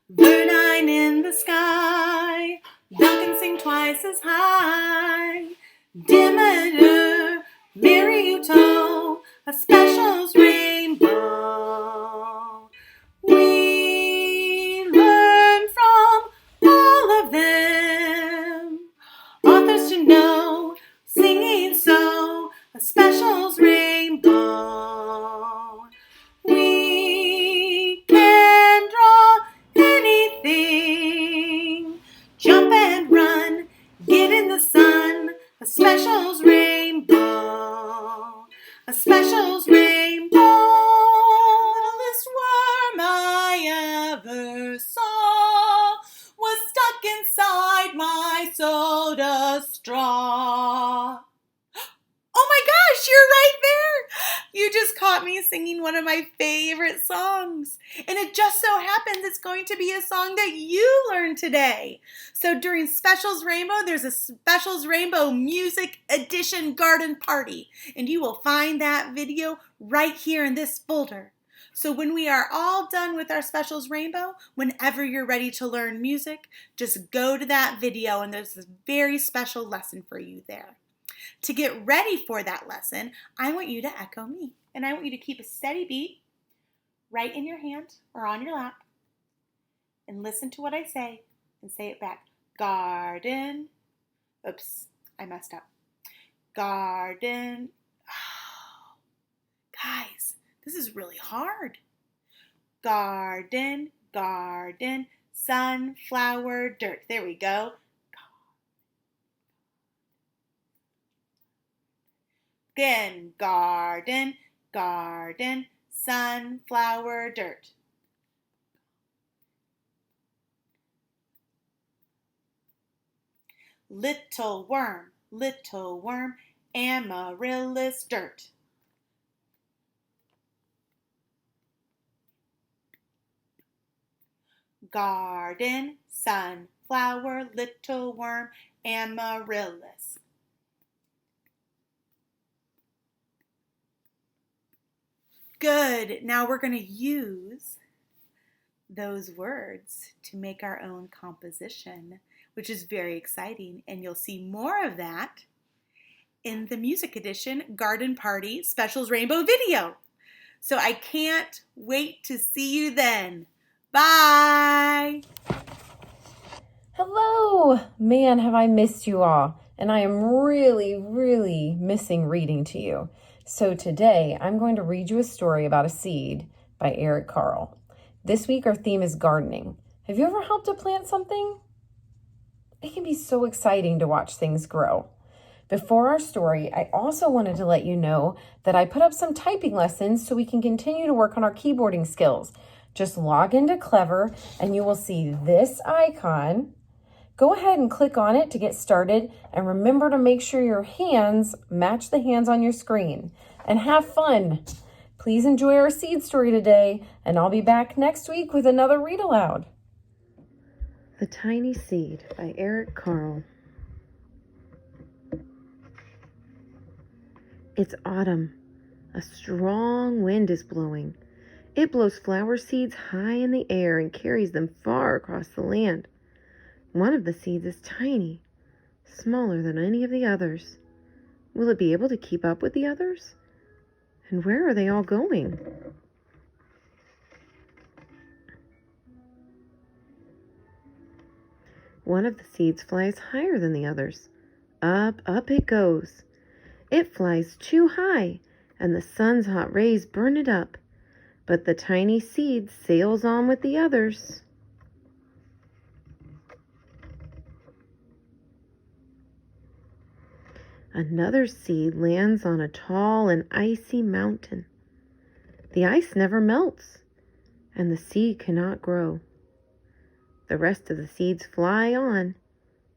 Bird-eyed in the sky, thou can sing twice as high. Demeter, Meriuto, a special's rainbow. We learn from all of them. Authors to know, singing so, a special's rainbow. We can draw anything, jump and run, get in the sun, a special's rainbow, a special's rainbow. Littlest worm I ever saw was stuck inside my soda straw. Oh my gosh, you're right there. You just caught me singing one of my favorite songs. And it just so happens it's going to be a song that you learned today. So during Specials Rainbow, there's a Specials Rainbow Music Edition Garden Party. And you will find that video right here in this folder. So when we are all done with our Specials Rainbow, whenever you're ready to learn music, just go to that video and there's a very special lesson for you there. To get ready for that lesson, I want you to echo me. And I want you to keep a steady beat right in your hand or on your lap. And listen to what I say and say it back. Garden. Oops, I messed up. Garden. Oh, guys, this is really hard. Garden, garden, sunflower, dirt. There we go. Again, garden, garden, sunflower, dirt. Little worm, amaryllis, dirt. Garden, sunflower, little worm, amaryllis. Good. Now we're going to use those words to make our own composition, which is very exciting. And you'll see more of that in the Music Edition Garden Party Specials Rainbow video. So I can't wait to see you then. Bye. Hello. Man, have I missed you all. And I am really, really missing reading to you. So today I'm going to read you a story about a seed by Eric Carle. This week our theme is gardening. Have you ever helped to plant something? It can be so exciting to watch things grow. Before our story, I also wanted to let you know that I put up some typing lessons so we can continue to work on our keyboarding skills. Just log into Clever and you will see this icon. Go ahead and click on it to get started, and remember to make sure your hands match the hands on your screen. And have fun. Please enjoy our seed story today, and I'll be back next week with another read aloud. The Tiny Seed by Eric Carle. It's autumn. A strong wind is blowing. It blows flower seeds high in the air and carries them far across the land. One of the seeds is tiny, smaller than any of the others. Will it be able to keep up with the others? And where are they all going? One of the seeds flies higher than the others. Up, up it goes. It flies too high, and the sun's hot rays burn it up. But the tiny seed sails on with the others. Another seed lands on a tall and icy mountain. The ice never melts, and the seed cannot grow. The rest of the seeds fly on,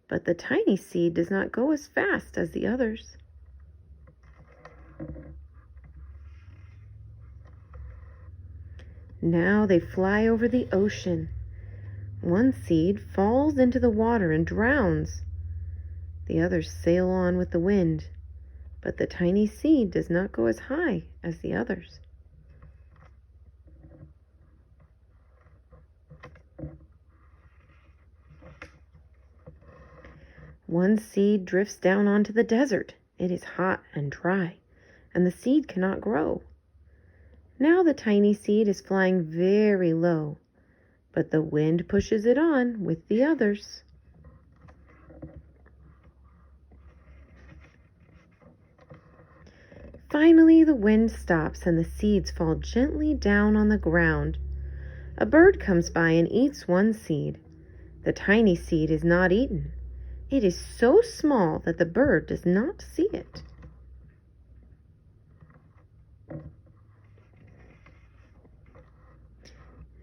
but the tiny seed does not go as fast as the others. Now they fly over the ocean. One seed falls into the water and drowns. The others sail on with the wind, but the tiny seed does not go as high as the others. One seed drifts down onto the desert. It is hot and dry, and the seed cannot grow. Now the tiny seed is flying very low, but the wind pushes it on with the others. Finally, the wind stops and the seeds fall gently down on the ground. A bird comes by and eats one seed. The tiny seed is not eaten. It is so small that the bird does not see it.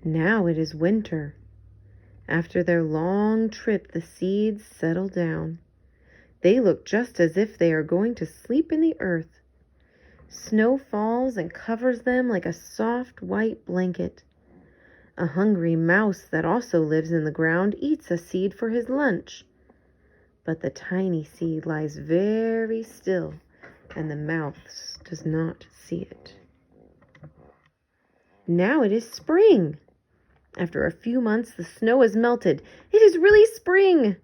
Now it is winter. After their long trip, the seeds settle down. They look just as if they are going to sleep in the earth. Snow falls and covers them like a soft white blanket. A hungry mouse that also lives in the ground eats a seed for his lunch. But the tiny seed lies very still, and the mouse does not see it. Now it is spring. After a few months, the snow has melted. It is really spring.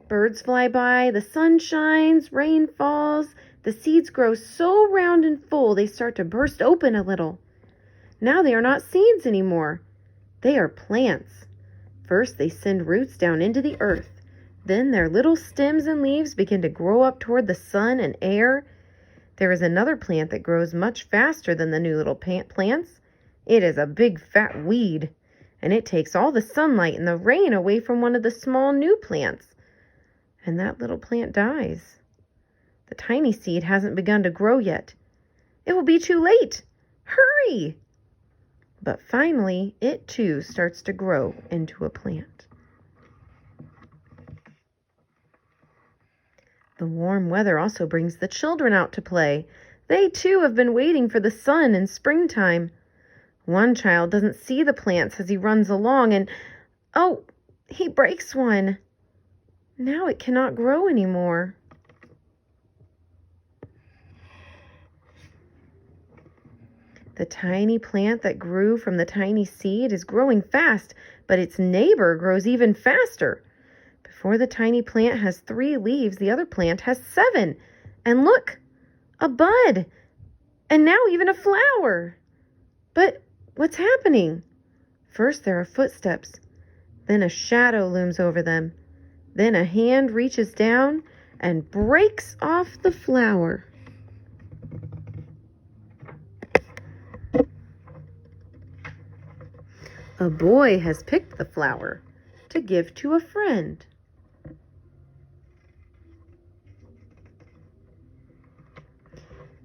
Birds fly by, the sun shines, rain falls. The seeds grow so round and full they start to burst open a little. Now they are not seeds anymore. They are plants. First, they send roots down into the earth. Then their little stems and leaves begin to grow up toward the sun and air. There is another plant that grows much faster than the new little plants. It is a big fat weed, and it takes all the sunlight and the rain away from one of the small new plants. And that little plant dies. The tiny seed hasn't begun to grow yet. It will be too late. Hurry! But finally, it too starts to grow into a plant. The warm weather also brings the children out to play. They too have been waiting for the sun in springtime. One child doesn't see the plants as he runs along and, oh, he breaks one. Now it cannot grow anymore. The tiny plant that grew from the tiny seed is growing fast, but its neighbor grows even faster. Before the tiny plant has 3 leaves, the other plant has 7. And look, a bud, and now even a flower. But what's happening? First there are footsteps, then a shadow looms over them. Then a hand reaches down and breaks off the flower. A boy has picked the flower to give to a friend.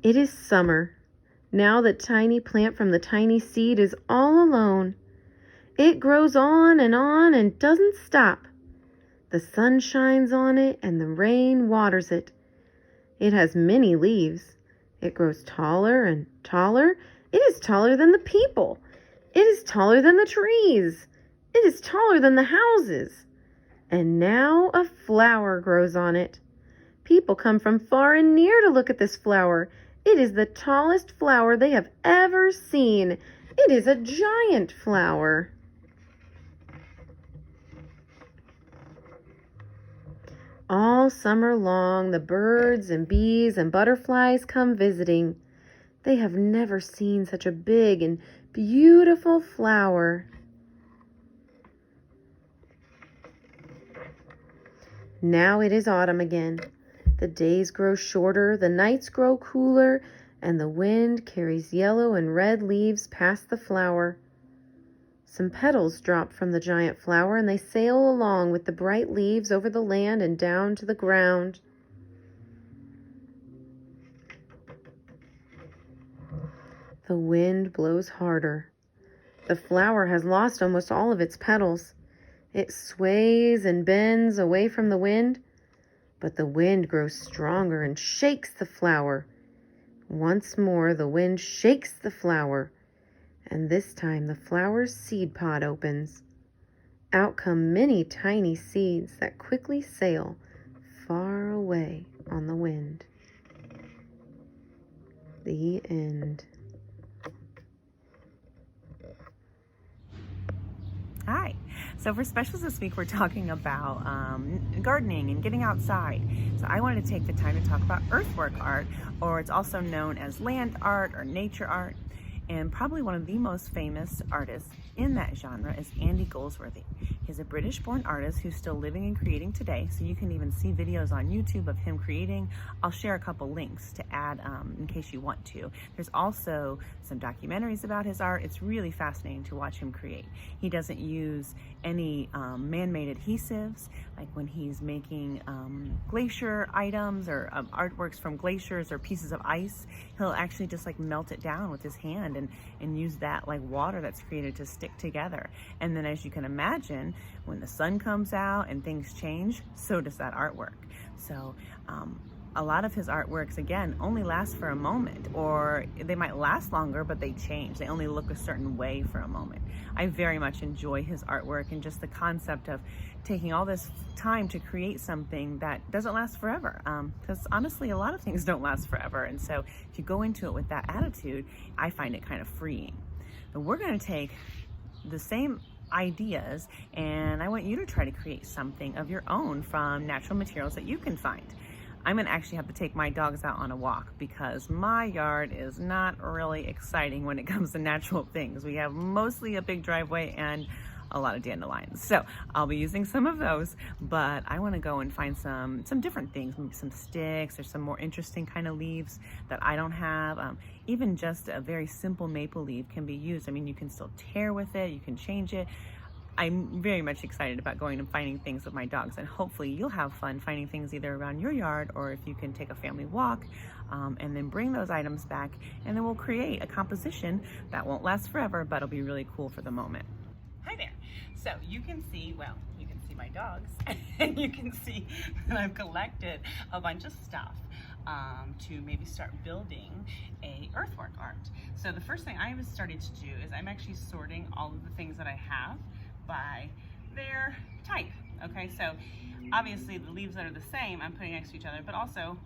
It is summer. Now the tiny plant from the tiny seed is all alone. It grows on and doesn't stop. The sun shines on it and the rain waters it. It has many leaves. It grows taller and taller. It is taller than the people. It is taller than the trees. It is taller than the houses. And now a flower grows on it. People come from far and near to look at this flower. It is the tallest flower they have ever seen. It is a giant flower. All summer long, the birds and bees and butterflies come visiting. They have never seen such a big and beautiful flower. Now it is autumn again. The days grow shorter, the nights grow cooler, and the wind carries yellow and red leaves past the flower. Some petals drop from the giant flower, and they sail along with the bright leaves over the land and down to the ground. The wind blows harder. The flower has lost almost all of its petals. It sways and bends away from the wind, but the wind grows stronger and shakes the flower. Once more, the wind shakes the flower, and this time the flower's seed pod opens. Out come many tiny seeds that quickly sail far away on the wind. The end. Hi. So for specials this week, we're talking about gardening and getting outside. So I wanted to take the time to talk about earthwork art, or it's also known as land art or nature art. And probably one of the most famous artists in that genre is Andy Goldsworthy. He's a British-born artist who's still living and creating today, so you can even see videos on YouTube of him creating. I'll share a couple links to add in case you want to. There's also some documentaries about his art. It's really fascinating to watch him create. He doesn't use any man-made adhesives, like when he's making glacier items or artworks from glaciers or pieces of ice. He'll actually just like melt it down with his hand and use that like water that's created to stick together. And then, as you can imagine, when the sun comes out and things change, so does that artwork. So a lot of his artworks, again, only last for a moment, or they might last longer, but they change. They only look a certain way for a moment. I very much enjoy his artwork and just the concept of taking all this time to create something that doesn't last forever. Because honestly, a lot of things don't last forever. And so if you go into it with that attitude, I find it kind of freeing. But we're going to take the same ideas, and I want you to try to create something of your own from natural materials that you can find. I'm gonna actually have to take my dogs out on a walk because my yard is not really exciting when it comes to natural things. We have mostly a big driveway and a lot of dandelions. So I'll be using some of those, but I wanna go and find some different things, maybe some sticks or some more interesting kind of leaves that I don't have. Even just a very simple maple leaf can be used. I mean, you can still tear with it, you can change it. I'm very much excited about going and finding things with my dogs, and hopefully you'll have fun finding things either around your yard or if you can take a family walk and then bring those items back, and then we'll create a composition that won't last forever, but it'll be really cool for the moment. Hi there. So you can see my dogs and you can see that I've collected a bunch of stuff to maybe start building a earthwork art. So the first thing I was starting to do is I'm actually sorting all of the things that I have by their type. Okay, so obviously the leaves that are the same I'm putting next to each other, but also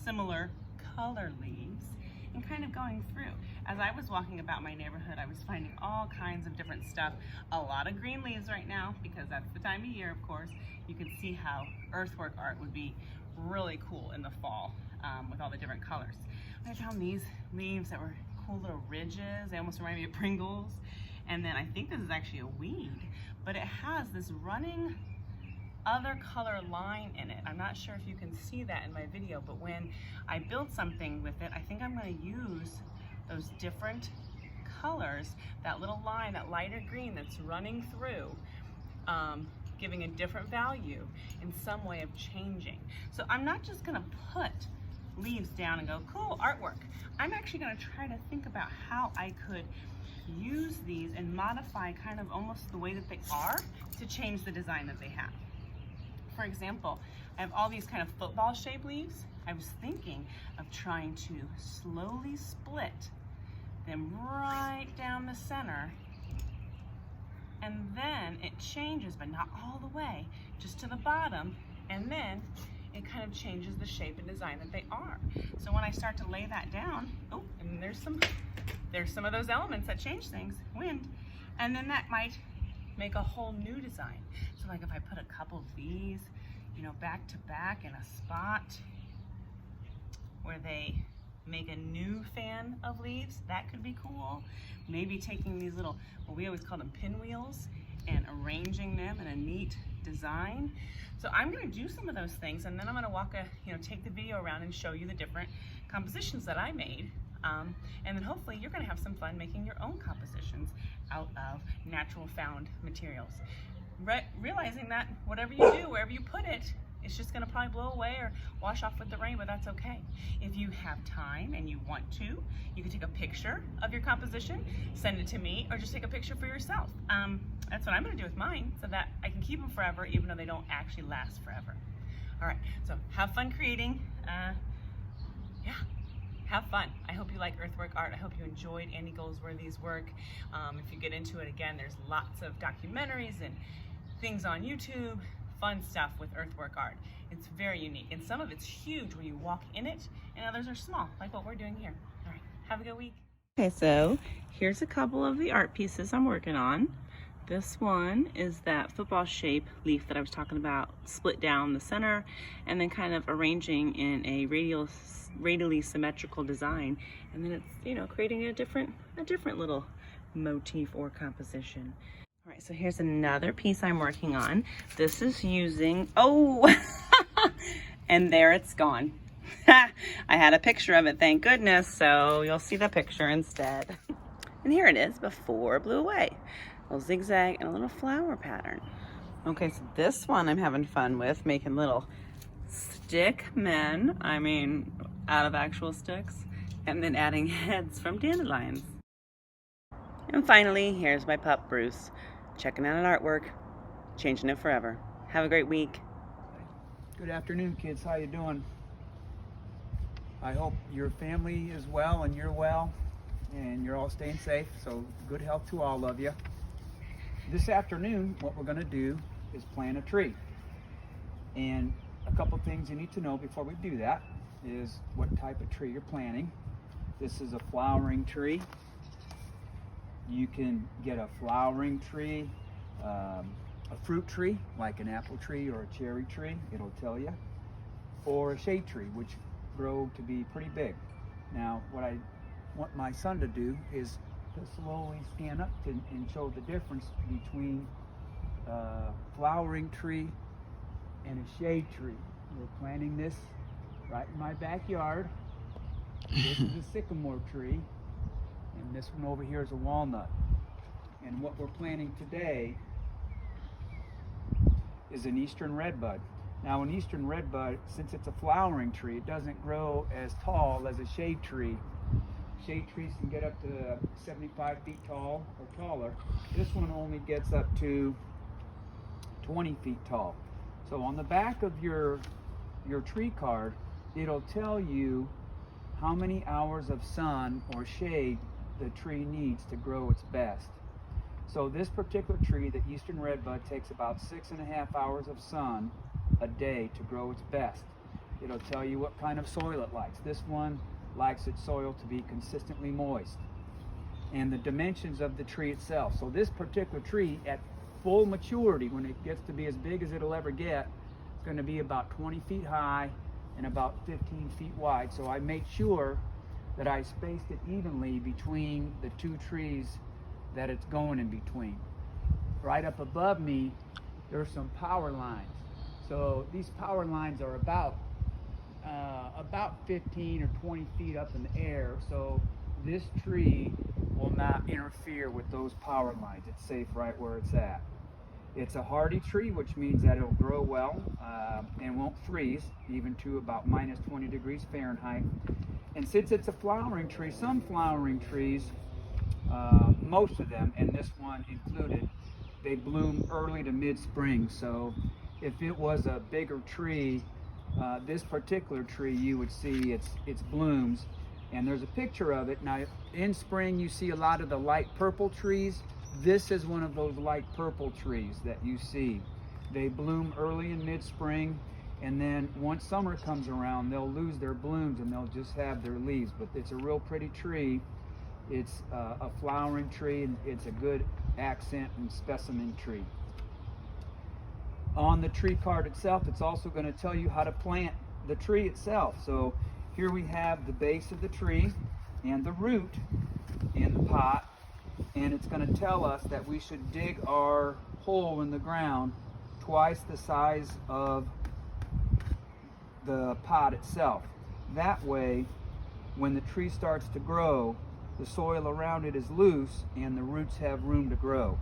similar color leaves, and kind of going through. As I was walking about my neighborhood, I was finding all kinds of different stuff. A lot of green leaves right now because that's the time of year, of course. You can see how earthwork art would be really cool in the fall with all the different colors. I found these leaves that were cool little ridges. They almost remind me of Pringles. And then I think this is actually a weed, but it has this running other color line in it. I'm not sure if you can see that in my video, but when I build something with it, I think I'm going to use those different colors, that little line, that lighter green that's running through, giving a different value in some way of changing. So I'm not just going to put leaves down and go, cool, artwork. I'm actually going to try to think about how I could use these and modify kind of almost the way that they are to change the design that they have. For example, I have all these kind of football shaped leaves. I was thinking of trying to slowly split them right down the center, and then it changes, but not all the way, just to the bottom, and then it kind of changes the shape and design that they are. So when I start to lay that down, oh, and there's some of those elements that change things, wind, and then that might make a whole new design. So like if I put a couple of these, you know, back to back in a spot where they make a new fan of leaves, that could be cool. Maybe taking these little, well, we always call them pinwheels, and arranging them in a neat design. So I'm gonna do some of those things, and then I'm gonna take the video around and show you the different compositions that I made. And then hopefully you're gonna have some fun making your own compositions out of natural found materials. Realizing that whatever you do, wherever you put it, it's just gonna probably blow away or wash off with the rain, but that's okay. If you have time and you want to, you can take a picture of your composition, send it to me, or just take a picture for yourself. That's what I'm gonna do with mine so that I can keep them forever even though they don't actually last forever. All right, so have fun creating. Have fun. I hope you like earthwork art. I hope you enjoyed Andy Goldsworthy's work. If you get into it, again, there's lots of documentaries and things on YouTube, fun stuff with earthwork art. It's very unique, and some of it's huge when you walk in it, and others are small, like what we're doing here. All right, have a good week. Okay, so here's a couple of the art pieces I'm working on. This one is that football shape leaf that I was talking about, split down the center and then kind of arranging in a radially symmetrical design. And then it's, creating a different little motif or composition. All right, so here's another piece I'm working on. This is using, and there it's gone. I had a picture of it, thank goodness, so you'll see the picture instead. And here it is before it blew away. A little zigzag and a little flower pattern. Okay, so this one I'm having fun with, making little stick men, out of actual sticks, and then adding heads from dandelions. And finally, here's my pup, Bruce, checking out an artwork, changing it forever. Have a great week. Good afternoon, kids. How you doing? I hope your family is well and you're well and you're all staying safe. So good health to all of you. This afternoon, what we're going to do is plant a tree. And a couple things you need to know before we do that is what type of tree you're planting. This is a flowering tree. You can get a flowering tree, a fruit tree like an apple tree or a cherry tree, it'll tell you, or a shade tree, which grow to be pretty big. Now, what I want my son to do is to slowly scan up and show the difference between a flowering tree and a shade tree. We're planting this right in my backyard. This is a sycamore tree, and this one over here is a walnut. And what we're planting today is an eastern redbud. Now, an eastern redbud, since it's a flowering tree, it doesn't grow as tall as a shade tree. Shade trees can get up to 75 feet tall or taller. This one only gets up to 20 feet tall. So on the back of your tree card, it'll tell you how many hours of sun or shade the tree needs to grow its best. So this particular tree, the eastern redbud, takes about 6.5 hours of sun a day to grow its best. It'll tell you what kind of soil it likes. This one likes its soil to be consistently moist. And the dimensions of the tree itself. So this particular tree, at full maturity, when it gets to be as big as it'll ever get, it's going to be about 20 feet high and about 15 feet wide. So I made sure that I spaced it evenly between the two trees that it's going in between. Right up above me, there's some power lines. So these power lines are about 15 or 20 feet up in the air. So this tree will not interfere with those power lines. It's safe right where it's at. It's a hardy tree, which means that it'll grow well and won't freeze, even to about minus 20 degrees Fahrenheit. And since it's a flowering tree, some flowering trees, most of them, and this one included, they bloom early to mid-spring. So if it was a bigger tree, this particular tree, you would see its blooms, and there's a picture of it. Now, in spring, you see a lot of the light purple trees. This is one of those light purple trees that you see. They bloom early in mid-spring, and then once summer comes around, they'll lose their blooms and they'll just have their leaves. But it's a real pretty tree. It's a flowering tree, and it's a good accent and specimen tree. On the tree card itself, it's also going to tell you how to plant the tree itself. So here we have the base of the tree and the root in the pot, and it's going to tell us that we should dig our hole in the ground twice the size of the pot itself. That way, when the tree starts to grow, the soil around it is loose and the roots have room to grow.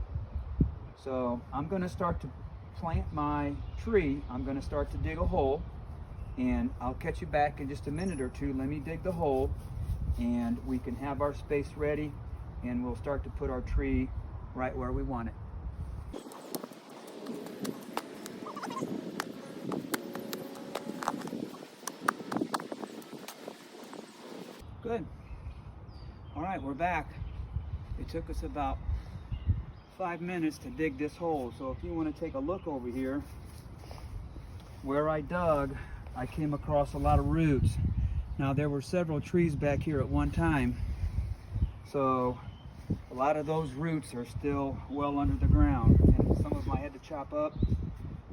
So I'm going to start to plant my tree. I'm going to start to dig a hole, and I'll catch you back in just a minute or two. Let me dig the hole, and we can have our space ready, and we'll start to put our tree right where we want it. Good. All right, we're back. It took us about 5 minutes to dig this hole. So if you want to take a look over here, where I dug, I came across a lot of roots. Now, there were several trees back here at one time. So a lot of those roots are still well under the ground, and some of them I had to chop up,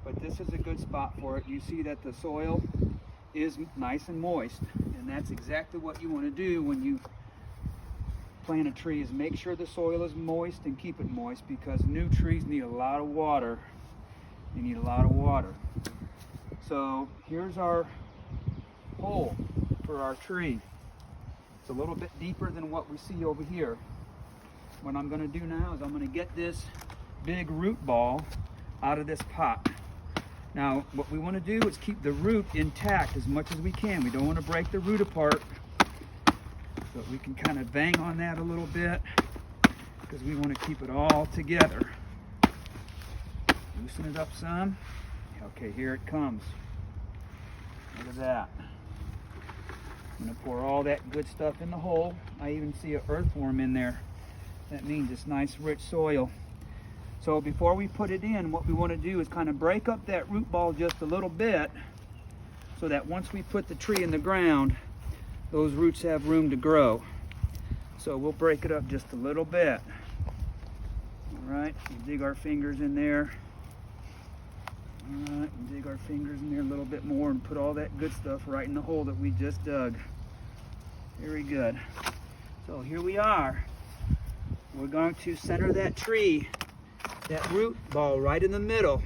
but this is a good spot for it. You see that the soil is nice and moist, and that's exactly what you want to do when you plant a tree, is make sure the soil is moist and keep it moist, because new trees need a lot of water. They need a lot of water. So here's our hole for our tree. It's a little bit deeper than what we see over here. What I'm going to do now is I'm going to get this big root ball out of this pot. Now what we want to do is keep the root intact as much as we can. We don't want to break the root apart, but we can kind of bang on that a little bit because we want to keep it all together. Loosen it up some. Okay, here it comes. Look at that. I'm going to pour all that good stuff in the hole. I even see an earthworm in there. That means it's nice rich soil. So before we put it in, what we want to do is kind of break up that root ball just a little bit, so that once we put the tree in the ground, those roots have room to grow. So we'll break it up just a little bit. All right, we'll dig our fingers in there. All right, and dig our fingers in there a little bit more and put all that good stuff right in the hole that we just dug. Very good. So here we are. We're going to center that tree, that root ball right in the middle.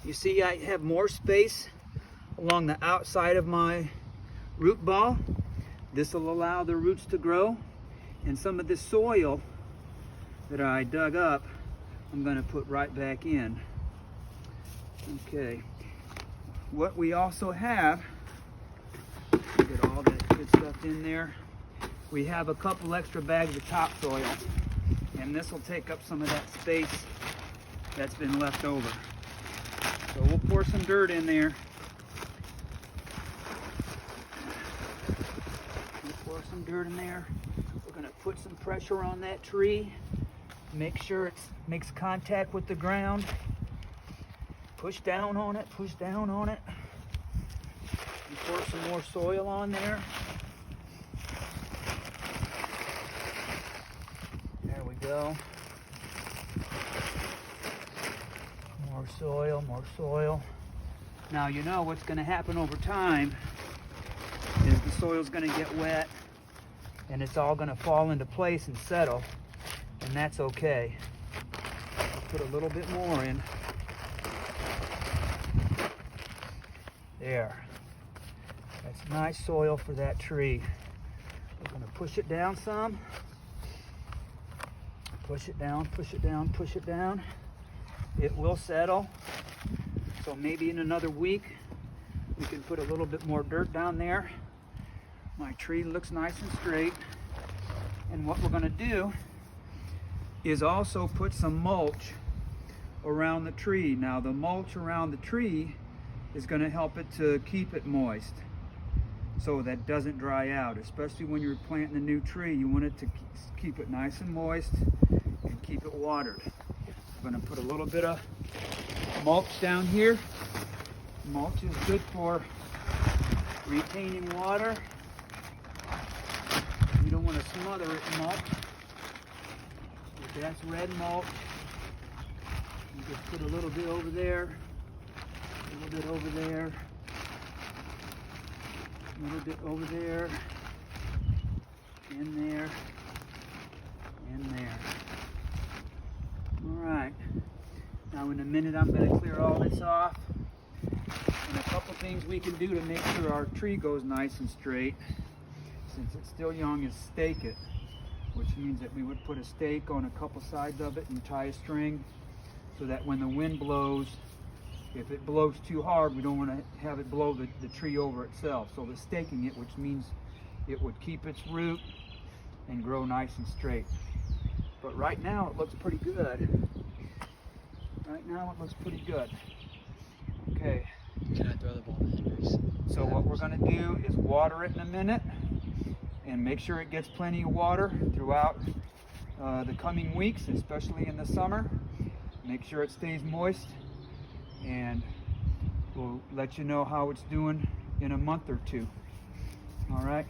You see I have more space along the outside of my root ball. This will allow the roots to grow, and some of this soil that I dug up, I'm going to put right back in. Okay, what we also have, get all that good stuff in there. We have a couple extra bags of topsoil, and this will take up some of that space that's been left over. So we'll pour some dirt in there. We'll pour some dirt in there. We're going to put some pressure on that tree. Make sure it makes contact with the ground. Push down on it, push down on it. And pour some more soil on there. There we go. More soil, more soil. Now you know what's going to happen over time is the soil's going to get wet and it's all going to fall into place and settle, and that's okay. I'll put a little bit more in. There. That's nice soil for that tree. We're going to push it down some. Push it down, push it down, push it down. It will settle. So maybe in another week, we can put a little bit more dirt down there. My tree looks nice and straight. And what we're going to do is also put some mulch around the tree. Now the mulch around the tree is going to help it to keep it moist so that it doesn't dry out. Especially when you're planting a new tree, you want it to keep it nice and moist and keep it watered. I'm going to put a little bit of mulch down here. Mulch is good for retaining water. You don't want to smother it in mulch. If that's red mulch, you just put a little bit over there. A little bit over there, a little bit over there, in there, and there. All right, now in a minute I'm going to clear all this off, and a couple things we can do to make sure our tree goes nice and straight, since it's still young, is stake it, which means that we would put a stake on a couple sides of it and tie a string so that when the wind blows, if it blows too hard, we don't want to have it blow the tree over itself. So the staking it, which means it would keep its root and grow nice and straight. But right now it looks pretty good. Right now it looks pretty good. Okay. Can I throw the ball to Henry's? So what we're going to do is water it in a minute and make sure it gets plenty of water throughout the coming weeks, especially in the summer. Make sure it stays moist, and we'll let you know how it's doing in a month or two. All right,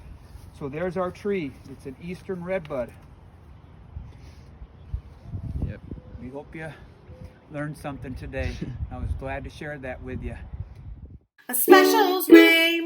so there's our tree. It's an eastern redbud. Hope you learned something today. I was glad to share that with you. A special rainbow.